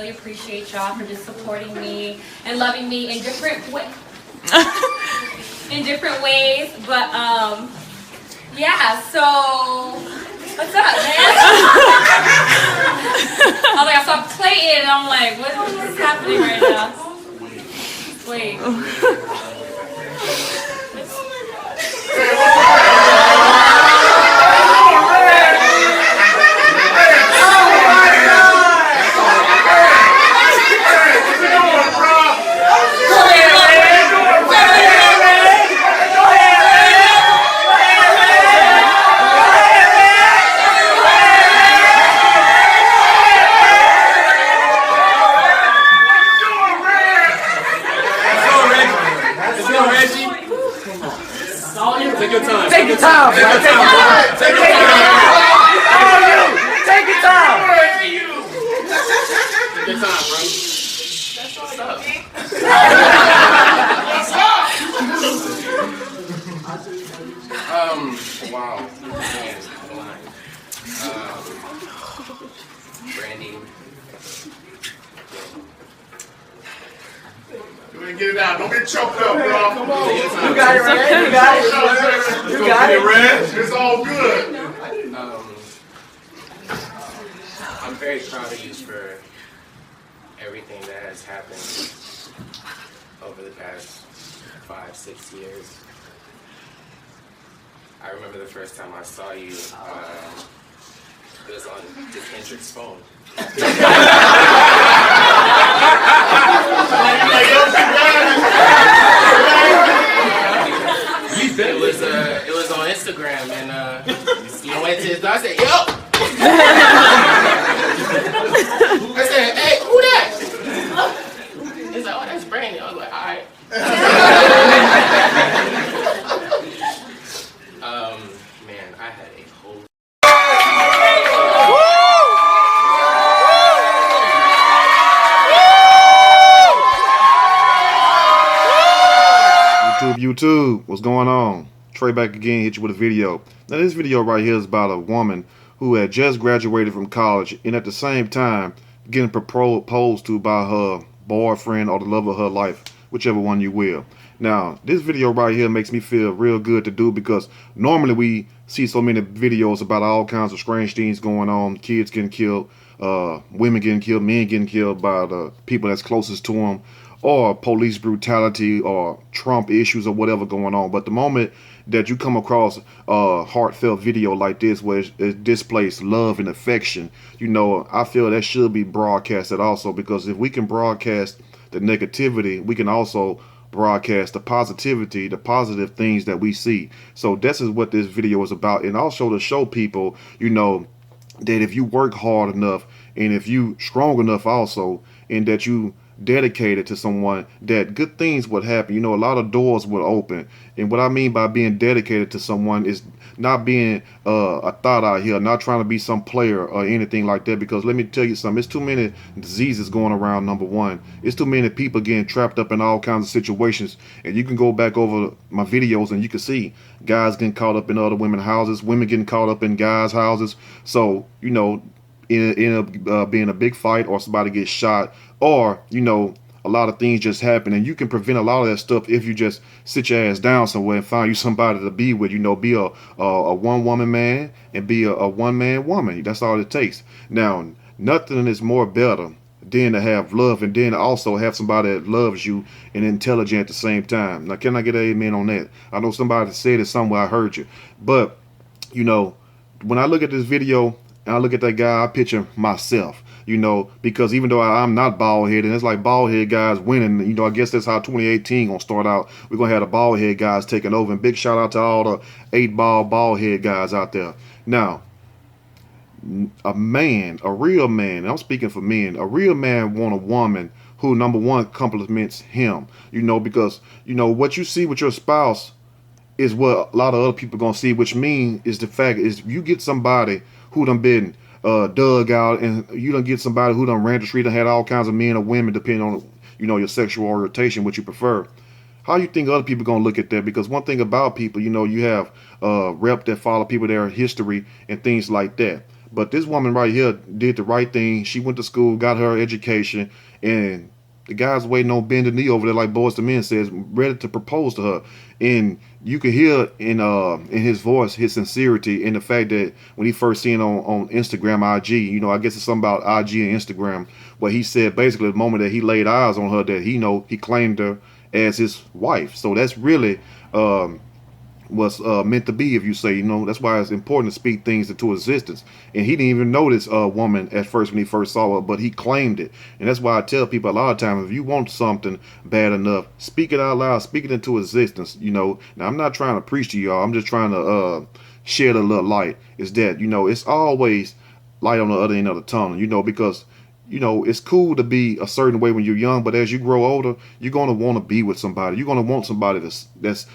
really appreciate y'all for just supporting me and loving me in different ways. But yeah, so what's up, man? I was like, I saw Clayton and I'm like, what is happening right now? Wait. Take your time. Take your time, bro. Take your time. Take your time. All you. Take your time. Take your time, bro. Wow. Brandy. Get it out. Don't get choked up, bro. Come on. You got it, Red. You got it. You got it, Red. It's all good. I'm very proud of you for everything that has happened over the past 5-6 years. I remember the first time I saw you, it was on Hendrix's phone. It was on Instagram, and I went to his door. I said, "Yo." I said, "Hey, who that?" He's like, "Oh, that's Brandy." I was like, "All right." Man, I had a whole. YouTube, what's going on? Trey back again, hit you with a video. Now this video right here is about a woman who had just graduated from college and at the same time getting proposed to by her boyfriend or the love of her life, whichever one you will. Now this video right here makes me feel real good to do because normally we see so many videos about all kinds of strange things going on, kids getting killed, women getting killed, men getting killed by the people that's closest to them, or police brutality or Trump issues or whatever going on. But the moment that you come across a heartfelt video like this where it displays love and affection, you know, I feel that should be broadcasted also, because if we can broadcast the negativity, we can also broadcast the positivity, the positive things that we see. So this is what this video is about, and also to show people, you know, that if you work hard enough and if you strong enough also, and that you dedicated to someone, that good things would happen. You know, a lot of doors will open. And what I mean by being dedicated to someone is not being a thought out here, not trying to be some player or anything like that, because let me tell you something, it's too many diseases going around. Number one, it's too many people getting trapped up in all kinds of situations, and you can go back over my videos and you can see guys getting caught up in other women's houses, women getting caught up in guys' houses. So, you know, being a big fight, or somebody gets shot, or, you know, a lot of things just happen, and you can prevent a lot of that stuff if you just sit your ass down somewhere and find you somebody to be with. You know, be a one woman man and be a one man woman. That's all it takes. Now, nothing is more better than to have love, and then also have somebody that loves you and intelligent at the same time. Now, can I get an amen on that? I know somebody said it somewhere, I heard you, but you know, when I look at this video and I look at that guy, I picture myself, you know, because even though I'm not bald-headed, and it's like bald-head guys winning, you know, I guess that's how 2018 gonna start out. We're gonna have the bald-head guys taking over, and big shout out to all the 8-ball bald-head guys out there. Now, a man, a real man, and I'm speaking for men, a real man want a woman who, number one, compliments him, you know, because, you know, what you see with your spouse is what a lot of other people gonna see, which mean is the fact is you get somebody who done been dug out, and you done get somebody who done ran the street and had all kinds of men or women, depending on, you know, your sexual orientation, what you prefer. How you think other people gonna look at that? Because one thing about people, you know, you have rep that follow people, their history and things like that. But this woman right here did the right thing. She went to school, got her education, and the guy's waiting on bended knee over there, like Boys to Men says, ready to propose to her. And you could hear in his voice his sincerity, and the fact that when he first seen on Instagram, IG, I guess it's something about IG and Instagram, where he said basically the moment that he laid eyes on her, that he claimed her as his wife. So that's really was meant to be, if you say. That's why it's important to speak things into existence. And he didn't even know this woman at first when he first saw her, but he claimed it. And that's why I tell people a lot of times, if you want something bad enough, speak it out loud, speak it into existence. Now I'm not trying to preach to y'all, I'm just trying to shed a little light. Is that it's always light on the other end of the tunnel, because it's cool to be a certain way when you're young, but as you grow older, you're going to want to be with somebody. You're going to want somebody that's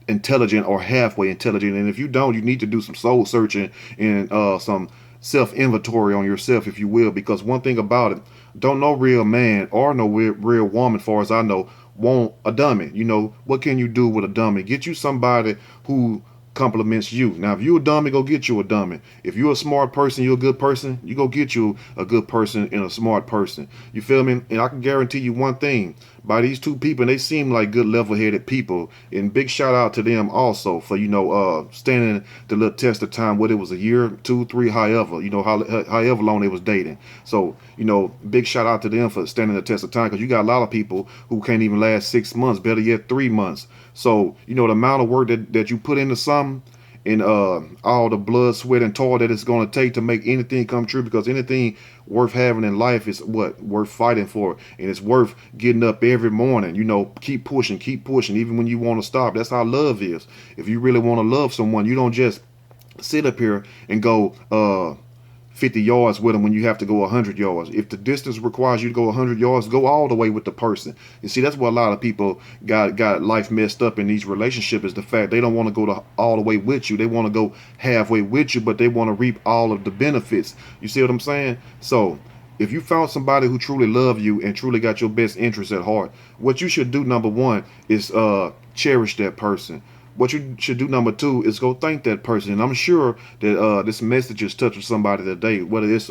intelligent or halfway intelligent. And if you don't, you need to do some soul searching and some self-inventory on yourself, if you will, because one thing about it, don't no real man or no real woman, far as I know, want a dummy. What can you do with a dummy? Get you somebody who compliments you. Now, if you a dummy, go get you a dummy. If you're a smart person, you're a good person, you go get you a good person and a smart person. You feel me? And I can guarantee you one thing. By these two people, and they seem like good level-headed people, and big shout out to them also for standing the little test of time, whether it was a year, 2, 3, however long they was dating. So big shout out to them for standing the test of time, because you got a lot of people who can't even last 6 months, better yet 3 months. So the amount of work that you put into something, and all the blood, sweat, and toil that it's going to take to make anything come true, because anything worth having in life is worth fighting for, and it's worth getting up every morning. Keep pushing, even when you want to stop. That's how love is. If you really want to love someone, you don't just sit up here and go 50 yards with them when you have to go 100 yards. If the distance requires you to go 100 yards, go all the way with the person. You see, that's what a lot of people got life messed up in these relationships, is the fact they don't want to go all the way with you. They want to go halfway with you, but they want to reap all of the benefits. You see what I'm saying? So if you found somebody who truly love you and truly got your best interests at heart, what you should do, number one, is cherish that person. What you should do, number two, is go thank that person. And I'm sure that this message is touching somebody today, whether it's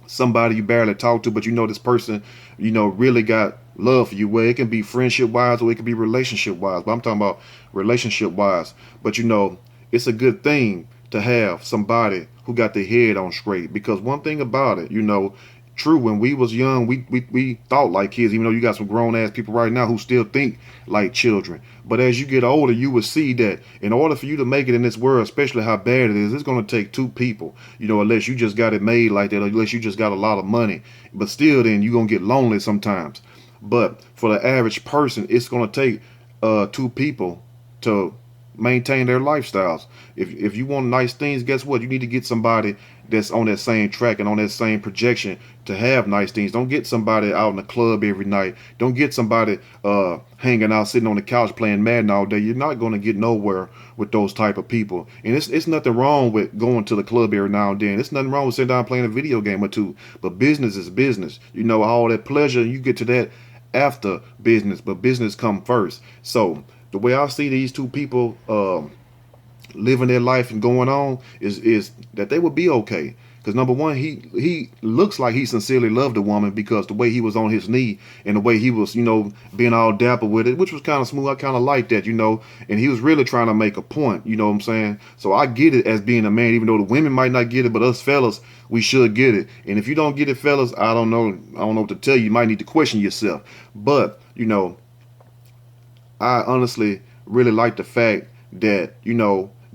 somebody you barely talk to, but this person, really got love for you. Well, it can be friendship wise or it can be relationship wise, but I'm talking about relationship wise. But it's a good thing to have somebody who got their head on straight, because one thing about it, true, when we was young, we thought like kids, even though you got some grown ass people right now who still think like children. But as you get older, you will see that in order for you to make it in this world, especially how bad it is, it's going to take two people, unless you just got it made like that, or unless you just got a lot of money. But still, then you're going to get lonely sometimes. But for the average person, it's going to take two people to maintain their lifestyles. If you want nice things, guess what? You need to get somebody that's on that same track and on that same projection to have nice things. Don't get somebody out in the club every night. Don't get somebody hanging out, sitting on the couch playing Madden all day. You're not going to get nowhere with those type of people. And it's nothing wrong with going to the club every now and then. It's nothing wrong with sitting down playing a video game or two. But business is business. All that pleasure, you get to that after business, but business come first. So the way I see these two people living their life and going on is that they would be okay. Because number one, he looks like he sincerely loved the woman, because the way he was on his knee and the way he was, being all dapper with it, which was kind of smooth. I kind of like that, and he was really trying to make a point, you know what I'm saying? So I get it as being a man, even though the women might not get it, but us fellas, we should get it. And if you don't get it, fellas, I don't know what to tell you. You might need to question yourself. But, I honestly really like the fact that,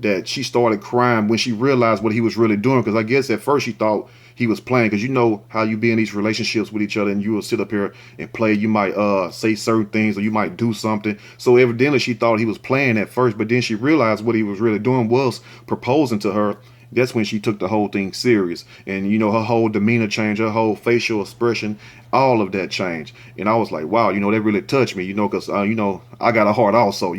that she started crying when she realized what he was really doing. Because I guess at first she thought he was playing, because how you be in these relationships with each other and you will sit up here and play. You might say certain things, or you might do something. So evidently she thought he was playing at first, but then she realized what he was really doing was proposing to her. That's when she took the whole thing serious. And, her whole demeanor changed, her whole facial expression, all of that changed. And I was like, wow, that really touched me, because, I got a heart also,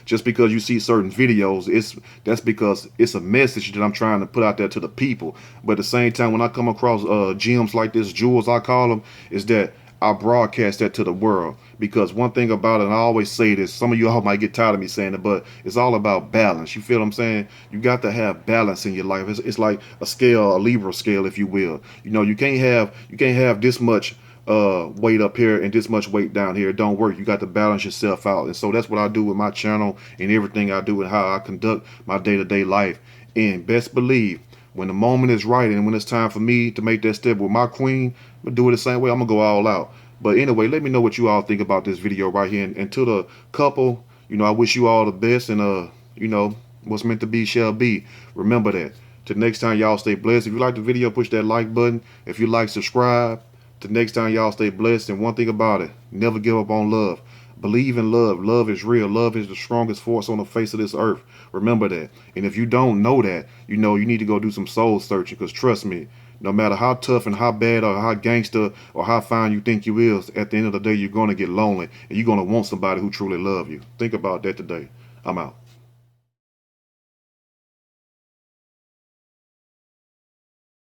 just because you see certain videos, that's because it's a message that I'm trying to put out there to the people. But at the same time, when I come across gems like this, jewels I call them, is that I broadcast that to the world. Because one thing about it, and I always say this, some of you all might get tired of me saying it, but it's all about balance. You feel what I'm saying? You got to have balance in your life. It's like a scale, a Libra scale, if you will. You know, you can't have this much weight up here and this much weight down here. It don't work. You got to balance yourself out. And so that's what I do with my channel and everything I do and how I conduct my day-to-day life. And best believe, when the moment is right and when it's time for me to make that step with my queen, I'm gonna do it the same way. I'm gonna go all out. But anyway, let me know what you all think about this video right here. And to the couple, you know, I wish you all the best. And you know, what's meant to be shall be. Remember that. Till next time, y'all stay blessed. If you like the video, push that like button. If you like, subscribe. Till next time, y'all stay blessed. And one thing about it, never give up on love. Believe in love. Love is real. Love is the strongest force on the face of this earth. Remember that. And if you don't know that, you know, you need to go do some soul searching. Because trust me, no matter how tough and how bad or how gangster or how fine you think you is, at the end of the day, you're going to get lonely. And you're going to want somebody who truly love you. Think about that today. I'm out.